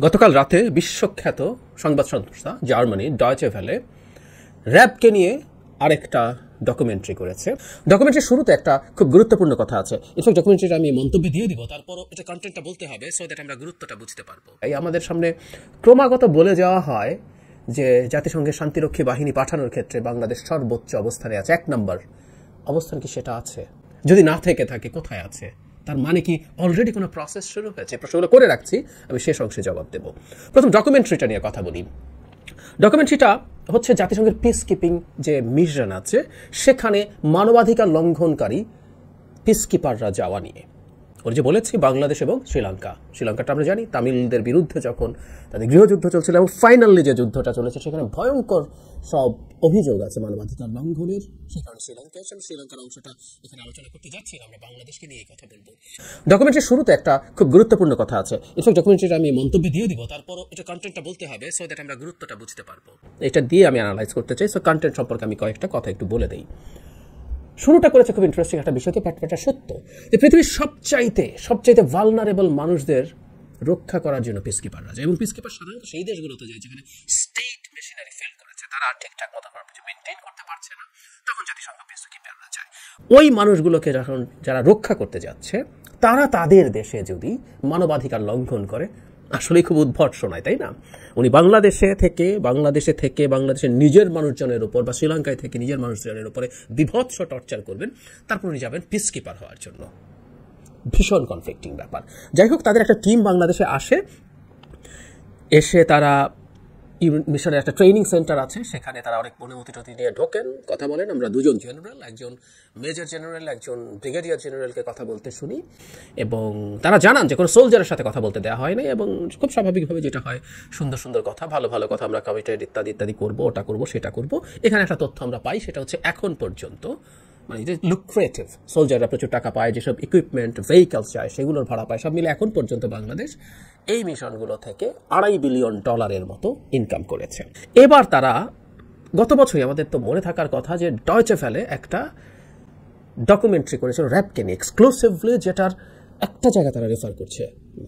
গতকাল রাতে বিশ্বখ্যাত সংবাদ সংস্থা জার্মানি ডয়েচে ভেলে র্যাবকে নিয়ে আরেকটা ডকুমেন্টারি করেছে। ডকুমেন্টারির শুরুতে একটা খুব গুরুত্বপূর্ণ কথা আছে। ইনফ্যাক্ট ডকুমেন্টারিটা আমি মন্তব্য দিয়ে দিব, তারপরও এটা কন্টেন্টটা বলতে হবে সো দ্যাট আমরা গুরুত্বটা বুঝতে পারবো। এই আমাদের সামনে ক্রমাগত বলে যাওয়া হয় যে জাতিসংঘের শান্তিরক্ষী বাহিনী পাঠানোর ক্ষেত্রে বাংলাদেশ সর্বোচ্চ অবস্থানে আছে। 1 নম্বর অবস্থান কি সেটা আছে? যদি না থেকে থাকে কোথায় আছে? তার মানে কি অলরেডি কোনো প্রসেস শুরু হয়েছে? প্রশ্নগুলো করে রাখছি, আমি শেষ অংশে জবাব দেব। প্রথম ডকুমেন্টারিটা নিয়ে কথা বলি। ডকুমেন্টারিটা হচ্ছে জাতিসংঘের পিস কিপিং যে মিশন আছে সেখানে মানবাধিকার লঙ্ঘনকারী পিস কিপাররা যাওয়া নিয়ে। ওর যে বলেছি বাংলাদেশ এবং শ্রীলঙ্কাটা আমরা জানি তামিলদের বিরুদ্ধে যখন তাদের গৃহযুদ্ধ চলছিল এবং ফাইনালি যে যুদ্ধটা চলেছে সেখানে ভয়ঙ্কর সব অভিযোগ আছে মানবাধিকার লঙ্ঘনের। সেই কারণে শ্রীলঙ্কার অংশটা এখানে আলোচনা করতে যাচ্ছি, আমরা বাংলাদেশকে নিয়ে কথা বলবো। ডকুমেন্টারির শুরুতে একটা খুব গুরুত্বপূর্ণ কথা আছে। ইনফ্যাক্ট ডকুমেন্টারিটা আমি মন্তব্য দিয়ে দিব, তারপরও এটা কন্টেন্টটা বলতে হবে সো দ্যাট আমরা গুরুত্বটা বুঝতে পারবো। এটা দিয়ে আমি অ্যানালাইজ করতে চাই, সো কন্টেন্ট সম্পর্কে আমি কয়েকটা কথা একটু বলে দিই। শুরুটা করেছে খুব ইন্টারেস্টিং একটা বিষয়কে, প্যাটপ্যাটা সত্য যে পৃথিবীর সবচাইতে ভালনারেবল মানুষদের রক্ষা করার জন্য পিসকিপাররা যায়, এবং পিসকিপার সাধারণত সেই দেশগুলোতে যায় যেখানে স্টেট মেশিনারি ফেল করেছে, তারা ঠিকঠাক মতো মেনটেন করতে পারছে না, তখন জাতিসংঘ পিসকিপাররা যায়। ওই মানুষগুলোকে যখন যারা রক্ষা করতে যাচ্ছে তারা তাদের দেশে যদি মানবাধিকার লঙ্ঘন করে আসলেই খুব উদ্ভট শোনায়, তাই না? উনি বাংলাদেশে থেকে বাংলাদেশের নিজের মানুষজনের উপর বা শ্রীলঙ্কায় থেকে নিজের মানুষজনের উপরে বিভৎস টর্চার করবেন, তারপর উনি যাবেন পিসকিপার হওয়ার জন্য। ভীষণ কনফ্লিক্টিং ব্যাপার। যাই হোক, তাদের একটা টিম বাংলাদেশে এসে তারা মিশনের একটা ট্রেনিং সেন্টার আছে, সেখানে তারা অনেক অনুমতি নিয়ে ঢোকেন, কথা বলেন। আমরা দুজন জেনারেল, একজন মেজর জেনারেল, একজন ব্রিগেডিয়ার জেনারেলকে কথা বলতে শুনি, এবং তারা জানান যে কোনো সোলজারের সাথে কথা বলতে দেওয়া হয় না, এবং খুব স্বাভাবিকভাবে যেটা হয় সুন্দর সুন্দর কথা, ভালো ভালো কথা, আমরা কমিটেড ইত্যাদি করবো, ওটা করবো সেটা করবো। এখানে একটা তথ্য আমরা পাই, সেটা হচ্ছে এখন পর্যন্ত মানে যে লুক্রেটিভ সোলজাররা প্রচুর টাকা পায়, যেসব ইকুইপমেন্ট ভেহিকলস চায় সেগুলোর ভাড়া পায়, সব মিলে এখন পর্যন্ত বাংলাদেশ এই মিশনগুলো থেকে $2.5 বিলিয়ন মতো ইনকাম করেছে। এবার তারা গত বছরই, আমাদের তো মনে থাকার কথা যে ডয়েচে ভেলে একটা ডকুমেন্টারি করেছিল র্যাবকে নিয়ে এক্সক্লুসিভলি, যেটার একটা জায়গা তারা রেফার করছে,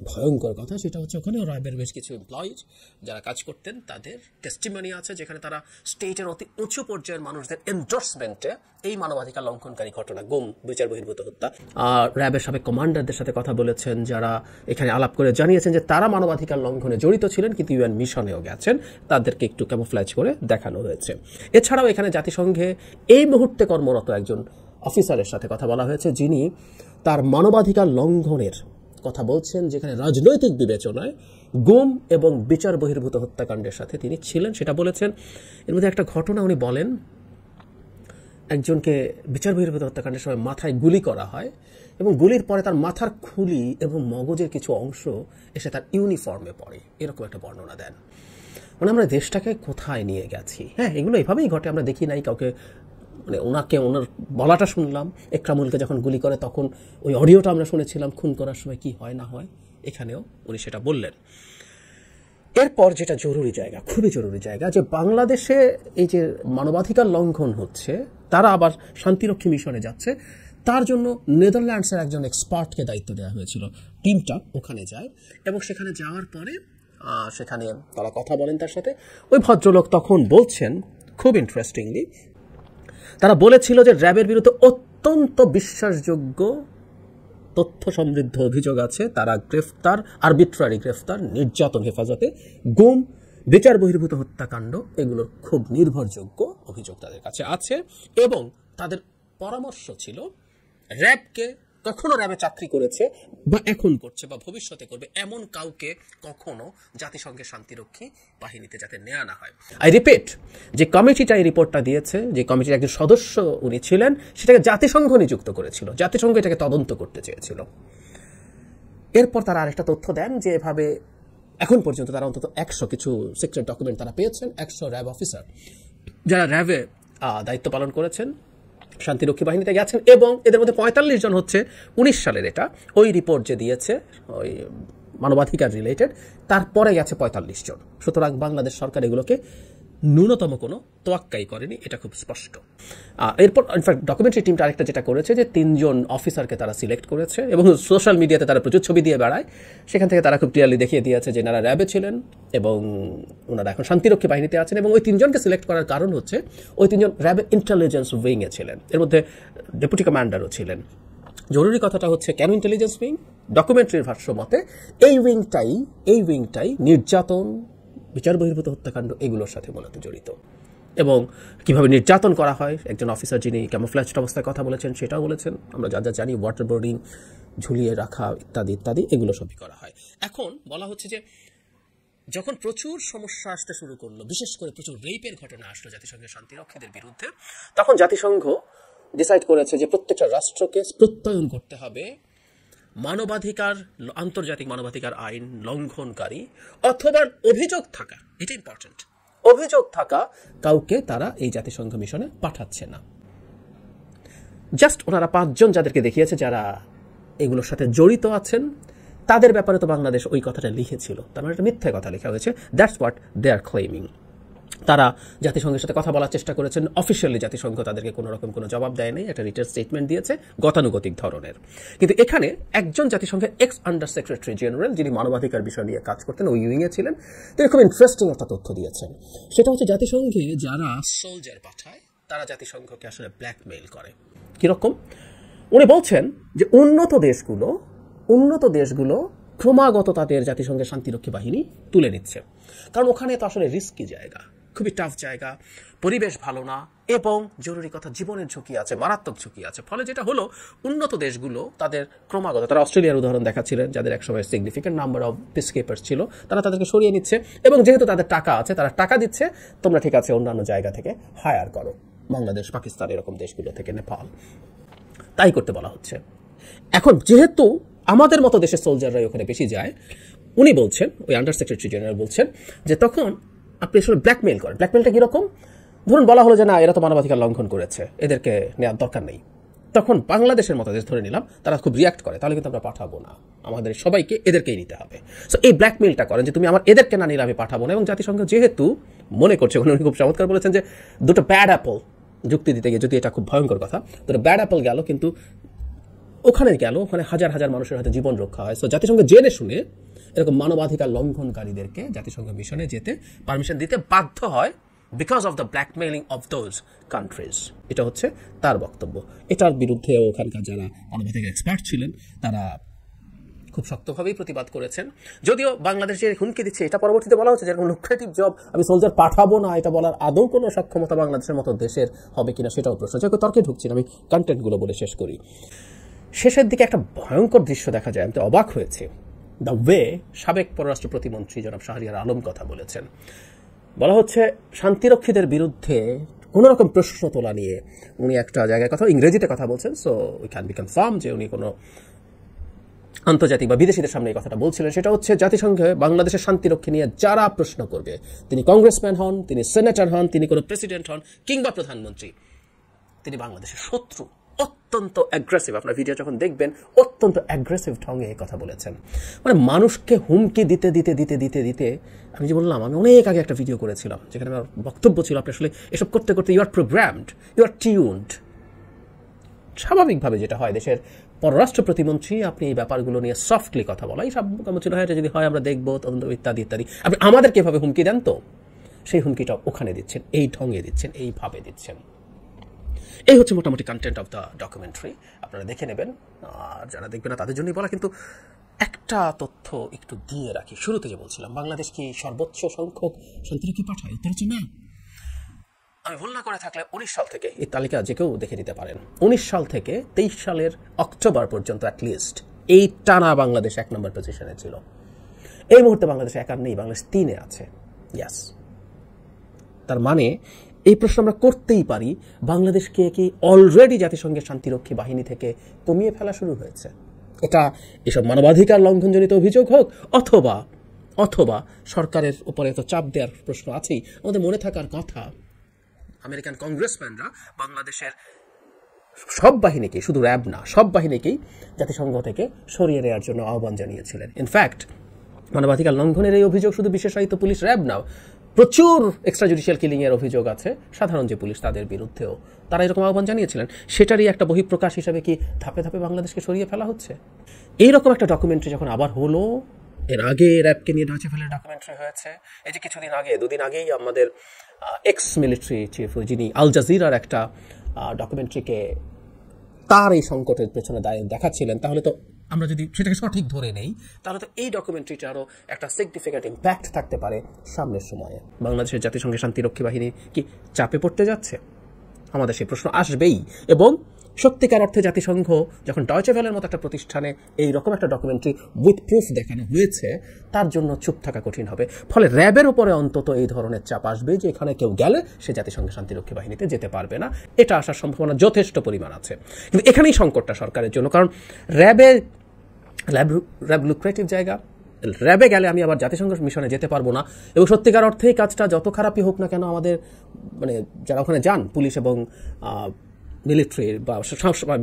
ভয়ঙ্কর কথা। সেটা হচ্ছে ওখানে র্যাবের বেশ কিছু এমপ্লয়িজ যারা কাজ করতেন তাদের টেস্টিমনি আছে, যেখানে তারা স্টেটের অতি উঁচু পর্যায়ের মানুষদের এন্ডোর্সমেন্টে এই মানবাধিকার লঙ্ঘনকারী ঘটনা, গুম, বিচার বহির্ভূত হত্যা, র্যাবের সাবেক কমান্ডারদের সাথে কথা বলেছেন, যারা এখানে আলাপ করে জানিয়েছেন যে তারা মানবাধিকার লঙ্ঘনে জড়িত ছিলেন কিন্তু ইউএন মিশনেও গেছেন, তাদেরকে একটু ক্যামোফ্ল্যাজ করে দেখানো হয়েছে। এছাড়াও এখানে জাতিসংঘে এই মুহূর্তে কর্মরত একজন অফিসারের সাথে কথা বলা হয়েছে, যিনি তার মানবাধিকার লঙ্ঘনের কথা বলছেন, যেখানে রাজনৈতিক বিবেচনায় গুম এবং বিচার বহির্ভূত হত্যাকাণ্ডের সাথে তিনি ছিলেন, সেটা বলেছেন। এর মধ্যে একটা ঘটনা উনি বলেন, একজনকে বিচার বহির্ভূত হত্যাকাণ্ডের সময় মাথায় গুলি করা হয়, এবং গুলির পরে তার মাথার খুলি এবং মগজের কিছু অংশ এসে তার ইউনিফর্মে পড়ে, এরকম একটা বর্ণনা দেন। মানে আমরা দেশটাকে কোথায় নিয়ে গেছি। হ্যাঁ, এগুলো এভাবেই ঘটে, আমরা দেখি নাই কাউকে, মানে ওনার বলাটা শুনলাম, একরামুলকে যখন গুলি করে তখন ওই অডিওটা আমরা শুনেছিলাম, খুন করার সময় কি হয় না হয়, এখানেও উনি সেটা বললেন। এরপর যেটা জরুরি জায়গা, খুবই জরুরি জায়গা, যে বাংলাদেশে এই যে মানবাধিকার লঙ্ঘন হচ্ছে, তারা আবার শান্তিরক্ষী মিশনে যাচ্ছে, তার জন্য নেদারল্যান্ডসের একজন এক্সপার্টকে দায়িত্ব দেওয়া হয়েছিল। টিমটা ওখানে যায়, এবং সেখানে যাওয়ার পরে সেখানে তারা কথা বলেন তার সাথে। ওই ভদ্রলোক তখন বলছেন, খুব ইন্টারেস্টিংলি, তারা বলেছিল যে র্যাবের বিরুদ্ধে অত্যন্ত বিশ্বাসযোগ্য তথ্য সমৃদ্ধ অভিযোগ আছে, তারা আরবিট্রারি গ্রেফতার, নির্যাতন, হেফাজতে, গুম, বিচার বহির্ভূত হত্যাকাণ্ড, এগুলোর খুব নির্ভরযোগ্য অভিযোগ তাদের কাছে আছে, এবং তাদের পরামর্শ ছিল র্যাবকে, কখনো র্যাবে চাকরি করেছে বা এখন করছে বা ভবিষ্যতে করবে এমন কাউকে কখনো জাতিসংঘের শান্তিরক্ষী বাহিনীতে যাতে নেওয়া না হয়। আই রিপিট, যে কমিটিটা এই রিপোর্টটা দিয়েছে, যে কমিটির একজন সদস্য উনি ছিলেন, সেটাকে জাতিসংঘ নিযুক্ত করেছিল, জাতিসংঘ এটাকে তদন্ত করতে চেয়েছিল। এরপর তারা আরেকটা তথ্য দেন যে এভাবে এখন পর্যন্ত তারা অন্তত 100 কিছু সিক্রেট ডকুমেন্ট তারা পেয়েছেন, 100 র্যাব অফিসার যারা র্যাবে দায়িত্ব পালন করেছেন, শান্তিরক্ষী বাহিনীতে গেছেন, এবং এদের মধ্যে 45 জন হচ্ছে 19 সালের, এটা ওই রিপোর্ট যে দিয়েছে ওই মানবাধিকার রিলেটেড, তারপরে গেছে 45 জন। সুতরাং বাংলাদেশ সরকার এগুলোকে ন্যূনতম কোনো তোয়াক্কাই করেনি, এটা খুব স্পষ্ট। এরপর ইনফ্যাক্ট ডকুমেন্টারি টিমটা আরেকটা যেটা করেছে যে 3 জন অফিসারকে তারা সিলেক্ট করেছে এবং সোশ্যাল মিডিয়াতে তারা প্রচুর ছবি দিয়ে বেড়ায়, সেখান থেকে তারা খুব ক্লিয়ারলি দেখিয়ে দিয়েছে যে এনারা র্যাবে ছিলেন এবং ওনারা এখন শান্তিরক্ষী বাহিনীতে আছেন। এবং ওই 3 জনকে সিলেক্ট করার কারণ হচ্ছে ওই 3 জন র্যাবের ইন্টেলিজেন্স উইংয়ে ছিলেন, এর মধ্যে ডেপুটি কমান্ডারও ছিলেন। জরুরি কথাটা হচ্ছে কেন ইন্টেলিজেন্স উইং? ডকুমেন্টারির ভাষ্য মতে এই উইংটাই নির্যাতন, বিচার বহির্ভূত হত্যাকাণ্ড এগুলোর সাথে মূলত জড়িত। এবং কিভাবে নির্যাতন করা হয়, একজন অফিসার যিনি ক্যামোফ্ল্যাজড অবস্থায় কথা বলেছেন সেটাও বলেছেন। আমরা যা যা জানি, ওয়াটার বোর্ডিং, ঝুলিয়ে রাখা ইত্যাদি ইত্যাদি এগুলো সবই করা হয়। এখন বলা হচ্ছে যে যখন প্রচুর সমস্যা আসতে শুরু করলো, বিশেষ করে প্রচুর রেপের ঘটনা আসলো জাতিসংঘের শান্তিরক্ষীদের বিরুদ্ধে, তখন জাতিসংঘ ডিসাইড করেছে যে প্রত্যেকটা রাষ্ট্রকে প্রত্যয়ন করতে হবে মানবাধিকার, আন্তর্জাতিক মানবাধিকার আইন লঙ্ঘনকারী অথবা অভিযোগ থাকা, এটা ইম্পর্টেন্ট, অভিযোগ থাকা কাউকে তারা এই জাতিসংঘ মিশনে পাঠাচ্ছে না। জাস্ট ওনারা 5 জন যাদেরকে দেখিয়েছে যারা এগুলোর সাথে জড়িত আছেন, তাদের ব্যাপারে তো বাংলাদেশ ওই কথাটা লিখেছিল, তার মানে একটা মিথ্যা কথা লেখা হয়েছে। That's what they are claiming. তারা জাতিসংঘের সাথে কথা বলার চেষ্টা করেছেন, অফিসিয়ালি জাতিসংঘ তাদেরকে কোনো রকম কোনো জবাব দেয় নাই, একটা রিটেন স্টেটমেন্ট দিয়েছে গতানুগতিক ধরনের। কিন্তু এখানে একজন জাতিসংঘের এক্স আন্ডার সেক্রেটারি জেনারেল, যিনি মানবাধিকার বিষয় নিয়ে কাজ করতেন, ওই উইংয়ে ছিলেন, তিনি খুব ইন্টারেস্টিং একটা তথ্য দিয়েছেন। সেটা হচ্ছে জাতিসংঘে যারা সোলজার পাঠায় তারা জাতিসংঘকে আসলে ব্ল্যাকমেইল করে। কিরকম? উনি বলছেন যে উন্নত দেশগুলো ক্রমাগত তাদের জাতিসংঘের শান্তিরক্ষী বাহিনী তুলে নিচ্ছে, কারণ ওখানে তো আসলে রিস্কি জায়গা, খুবই টাফ জায়গা, পরিবেশ ভালো না, এবং জরুরি কথা জীবনের ঝুঁকি আছে, মারাত্মক ঝুঁকি আছে। ফলে যেটা হলো, উন্নত দেশগুলো তাদের ক্রমাগত, তারা অস্ট্রেলিয়ার উদাহরণ দেখাচ্ছিলেন, যাদের একসময় সিগনিফিকেন্ট নাম্বার অফ পিসকিপার্স ছিল, তারা তাদেরকে সরিয়ে নিচ্ছে এবং যেহেতু তাদের টাকা আছে, তারা টাকা দিচ্ছে, তোমরা ঠিক আছে অন্যান্য জায়গা থেকে হায়ার করো, বাংলাদেশ, পাকিস্তান, এরকম দেশগুলো থেকে, নেপাল, তাই করতে বলা হচ্ছে। এখন যেহেতু আমাদের মতো দেশের সোলজাররাই ওখানে বেশি যায়, উনি বলছেন, ওই আন্ডার সেক্রেটারি জেনারেল বলছেন যে তখন আপনি আসলে ব্ল্যাকমেইল করেন। ব্ল্যাকমেইলটা কীরকম? ধরুন বলা হলো যে না, এরা তো মানবাধিকার লঙ্ঘন করেছে, এদেরকে নেওয়ার দরকার নেই। তখন বাংলাদেশের মতো দেশ ধরে নিলাম, তারা খুব রিয়াক্ট করে, তাহলে কিন্তু আমরা পাঠাবো না, আমাদের সবাইকে এদেরকেই নিতে হবে। সো এই ব্ল্যাকমেইলটা করেন যে তুমি আমার এদেরকে না নিলে আমি পাঠাবো না। এবং জাতিসংঘ যেহেতু মনে করছে, উনি খুব চমৎকার বলেছেন যে দুটো ব্যাড অ্যাপল যুক্তি দিতে গিয়ে, যদি এটা খুব ভয়ঙ্কর কথা, দুটো ব্যাড অ্যাপল গেল, কিন্তু ওখানে হাজার হাজার মানুষের হাতে জীবন রক্ষা হয়। সো জাতিসংঘ জেনে শুনে এরকম মানবাধিকার লঙ্ঘনকারীদেরকে জাতিসংঘ মিশনে যেতে পারমিশন দিতে বাধ্য হয়, because of the blackmailing of those countries. এটা হচ্ছে তার বক্তব্য। এটার বিরুদ্ধে ওখানকার যারা মানবাধিকার এক্সপার্ট ছিলেন তারা খুব শক্তভাবেই প্রতিবাদ করেছেন। যদিও বাংলাদেশের হুমকি দিচ্ছে, এটা পরবর্তীতে বলা হচ্ছে যেরকম লুক্রেটিভ জব, আমি সোলজার পাঠাবো না, এটা বলার আদৌ কোনো সক্ষমতা বাংলাদেশের মতো দেশের হবে কিনা সেটাও প্রশ্ন। যেহেতু তর্কে ঢুকছি না, আমি কন্টেন্টগুলো বলে শেষ করি। শেষের দিকে একটা ভয়ঙ্কর দৃশ্য দেখা যায়, আমি তো অবাক হয়েছি। দ্য ওয়ে সাবেক পররাষ্ট্র প্রতিমন্ত্রী জনাব শাহরিয়ার আলম কথা বলেছেন। বলা হচ্ছে শান্তিরক্ষীদের বিরুদ্ধে কোনো রকম প্রশ্ন তোলা নিয়ে উনি একটা জায়গায় কথা, ইংরেজিতে কথা বলছেন, so we can be confirm যে উনি কোনো আন্তর্জাতিক বা বিদেশিদের সামনে এই কথাটা বলছিলেন। সেটা হচ্ছে জাতিসংঘে বাংলাদেশের শান্তিরক্ষী নিয়ে যারা প্রশ্ন করবে, তিনি কংগ্রেসম্যান হন, তিনি সেনেটর হন, তিনি কোনো প্রেসিডেন্ট হন কিংবা প্রধানমন্ত্রী, তিনি বাংলাদেশের শত্রু। অত্যন্ত অ্যাগ্রেসিভ, আপনার ভিডিও যখন দেখবেন অত্যন্ত অ্যাগ্রেসিভ ঢঙে এই কথা বলেছেন। মানে মানুষকে হুমকি দিতে দিতে দিতে দিতে দিতে আমি যে বললাম, আমি অনেক আগে একটা ভিডিও করেছিলাম যেখানে আমার বক্তব্য ছিল, আপনি আসলে এসব করতে করতে you are programmed, you are tuned. স্বাভাবিকভাবে যেটা হয়, দেশের পররাষ্ট্র প্রতিমন্ত্রী, আপনি এই ব্যাপারগুলো নিয়ে সফটলি কথা বলা, এই সব মনে হয় এটা যদি হয় আমরা দেখবো, তদন্ত ইত্যাদি ইত্যাদি। আপনি আমাদেরকে এভাবে হুমকি দেন, তো সেই হুমকিটা ওখানে দিচ্ছেন, এই ঢঙে দিচ্ছেন, এইভাবে দিচ্ছেন। এই হচ্ছে মোটামুটি কন্টেন্ট অফ দ্য ডকুমেন্টারি, আপনারা দেখে নেবেন। আর যারা দেখবেন না তাদের জন্যই বলা। কিন্তু একটা তথ্য একটু দিয়ে রাখি, শুরুতে যে বলছিলাম বাংলাদেশ কি সর্বোচ্চ সংখ্যক শান্তিরক্ষী পাঠায়? উত্তর হচ্ছে না। আমি ভুল না করে থাকলে 19 সাল থেকে, এই তালিকা যে কেউ দেখে নিতে পারেন, 19 সাল থেকে 23 সালের অক্টোবর পর্যন্ত অ্যাটলিস্ট এই টানা বাংলাদেশ 1 নম্বর পজিশনে ছিল। এই মুহূর্তে বাংলাদেশ 1 আর নেই, বাংলাদেশ 3-এ আছে। ইয়াস, তার মানে এই প্রশ্ন আমরা করতেই পারি, বাংলাদেশকে কি অলরেডি জাতিসংঘের শান্তিরক্ষী বাহিনী থেকে কমিয়ে ফেলা শুরু হয়েছে? এটা এসব মানবাধিকার লঙ্ঘনজনিত অভিযোগ হোক, অথবা সরকারের উপরে এত চাপ দেওয়ার প্রশ্ন আছেই। আমাদের মনে থাকার কথা, আমেরিকান কংগ্রেসম্যানরা বাংলাদেশের সব বাহিনীকে, শুধু র্যাব না, সব বাহিনীকেই জাতিসংঘ থেকে সরিয়ে নেওয়ার জন্য আহ্বান জানিয়েছিলেন। ইনফ্যাক্ট মানবাধিকার লঙ্ঘনের এই অভিযোগ শুধু বিশেষায়িত পুলিশ, র্যাব না, প্রচুর এক্সট্রা জুডিশিয়াল কিলিং এর অভিযোগ আছে সাধারণ যে পুলিশ তাদের বিরুদ্ধেও, তারা এরকম আহ্বান জানিয়েছিলেন। সেটারই একটা বহিঃপ্রকাশ হিসেবে কি ধাপে ধাপে বাংলাদেশকে সরিয়ে ফেলা হচ্ছে? এইরকম একটা ডকুমেন্টারি যখন আবার হলো, এর আগে র্যাবকে নিয়ে ডয়চে ভেলের ডকুমেন্টারি হয়েছে, এই যে কিছুদিন আগে, দুদিন আগেই আমাদের এক্স মিলিটারি চিফ যিনি আল জাজিরার একটা ডকুমেন্টারিকে তার এই সংকটের পেছনে দেখাচ্ছিলেন, তাহলে তো আমরা যদি সেটাকে সঠিক ধরে নেই, তাহলে তো এই ডকুমেন্টারিটা আরও একটা সিগনিফিক্যান্ট ইম্প্যাক্ট থাকতে পারে সামনের সময়ে। বাংলাদেশের জাতিসংঘের শান্তিরক্ষী বাহিনী কি চাপে পড়তে যাচ্ছে? আমাদের সেই প্রশ্ন আসবেই। এবং সত্যিকার অর্থে জাতিসংঘ যখন ডয়চে ভেলের মতো একটা প্রতিষ্ঠানে এই রকম একটা ডকুমেন্টারি উইথ প্রুফ দেখানো হয়েছে, তার জন্য চুপ থাকা কঠিন হবে। ফলে র্যাবের উপরে অন্তত এই ধরনের চাপ আসবে যে এখানে কেউ গেলে সে জাতিসংঘের শান্তিরক্ষী বাহিনীতে যেতে পারবে না। এটা আসার সম্ভাবনা যথেষ্ট পরিমাণ আছে। কিন্তু এখানেই সংকটটা সরকারের জন্য, কারণ র্যাব লুক্রেটিভ জায়গা। র্যাবে গেলে আমি আবার জাতিসংঘ মিশনে যেতে পারবো না, এবং সত্যিকার অর্থে এই কাজটা যত খারাপই হোক না কেন, আমাদের মানে যারা ওখানে যান পুলিশ এবং মিলিটারির বা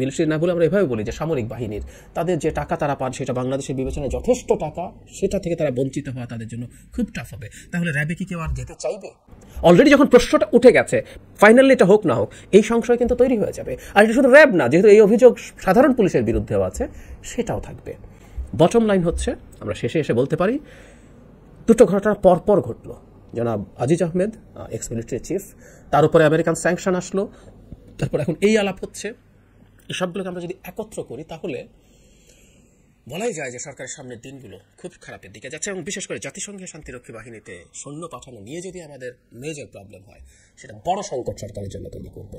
মিলিটারি না বলে আমরা এভাবে বলি যে সামরিক বাহিনীর, তাদের যে টাকা তারা পান সেটা বাংলাদেশের বিবেচনায় যথেষ্ট টাকা, সেটা থেকে তারা বঞ্চিত হওয়া তাদের জন্য খুব টাফ হবে। তাহলে র্যাবে কি কেউ আর যেতে চাইবে? অলরেডি যখন প্রশ্নটা উঠে গেছে, ফাইনালি এটা হোক না হোক এই সংশয় কিন্তু তৈরি হয়ে যাবে। আর এটা শুধু র্যাব না, যেহেতু এই অভিযোগ সাধারণ পুলিশের বিরুদ্ধেও আছে, সেটাও থাকবে। বটম লাইন হচ্ছে, আমরা শেষে এসে বলতে পারি, দুটো ঘটনা পরপর ঘটলো। জনাব Aziz Ahmed, ex military chief, তার উপরে আমেরিকান স্যাংশন আসলো, তারপর এখন এই আলাপ হচ্ছে। এই সবগুলোকে আমরা যদি একত্র করি তাহলে বলাই যায় যে সরকারের সামনের দিনগুলো খুব খারাপের দিকে যাচ্ছে। এবং বিশেষ করে জাতিসংঘের শান্তিরক্ষী বাহিনীতে সৈন্য পাঠানো নিয়ে যদি আমাদের মেজর প্রবলেম হয়, সেটা বড় সংকট সরকারের জন্য তৈরি করবে।